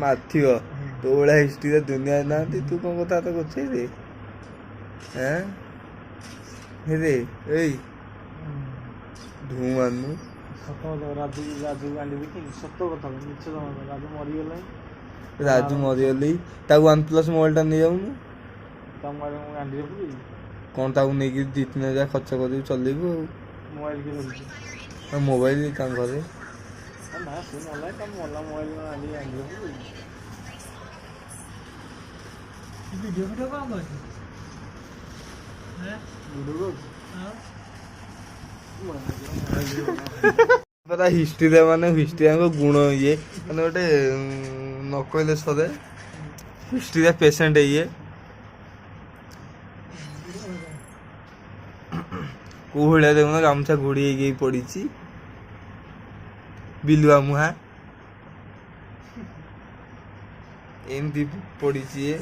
ମାଥିବ ତୋ ଭଳିଆ ହିଷ୍ଟ୍ରିରେ ଦୁନିଆରେ ନାହାନ୍ତି। ତୁ କ'ଣ କଥାବାର୍ତ୍ତା କରୁଛୁ ରେ? ରେ ଏଇ ଧୂ ମାନୁ ସତ କଥା। ରାଜୁ ଗାଣ୍ଡି ଦେଖିନି, ସତ କଥା ମିଛ ଜମା। ରାଜୁ ମରିଗଲାଣି। ରାଜୁ ମରିଗଲି, ତାକୁ OnePlus ମୋବାଇଲଟା ନେଇଯାଉନୁ। ତା ମୋବାଇଲ ମୁଁ ଗାଣ୍ଡିରେ ପୁରେଇବି? କ'ଣ ତାକୁ ନେଇକି 2-3 ହଜାର ଖର୍ଚ୍ଚ କରିବୁ, ଚଲେଇବୁ ଆଉ। ମୋବାଇଲ କିଏ ଧରିଛି? ମୋବାଇଲ ତାଙ୍କ ଘରେ। ନା ସେ ମଲା, ତା ମଲା ମୋବାଇଲ ଗାଣ୍ଡିରେ ପୁରେଇବି? ଭିଡ଼ିଓ କ'ଣ କରୁଛି? ହିଷ୍ଟ୍ରିରେ ମାନେ ହିଷ୍ଟ୍ରିଆଙ୍କ ଗୁଣ ଇଏ ମାନେ ଗୋଟେ ନ କହିଲେ ସରେ। ହିଷ୍ଟ୍ରିରେ ପେସେଣ୍ଟ ଇଏ କୋଉ ଭଳିଆ ଦେଖୁନ ଗାମୁଛା ଘୋଡ଼ି ହେଇକି ପଡ଼ିଛି। ବିଲୁଆ ମୁହାଁ ଏମିତି ପଡ଼ିଛି ଇଏ।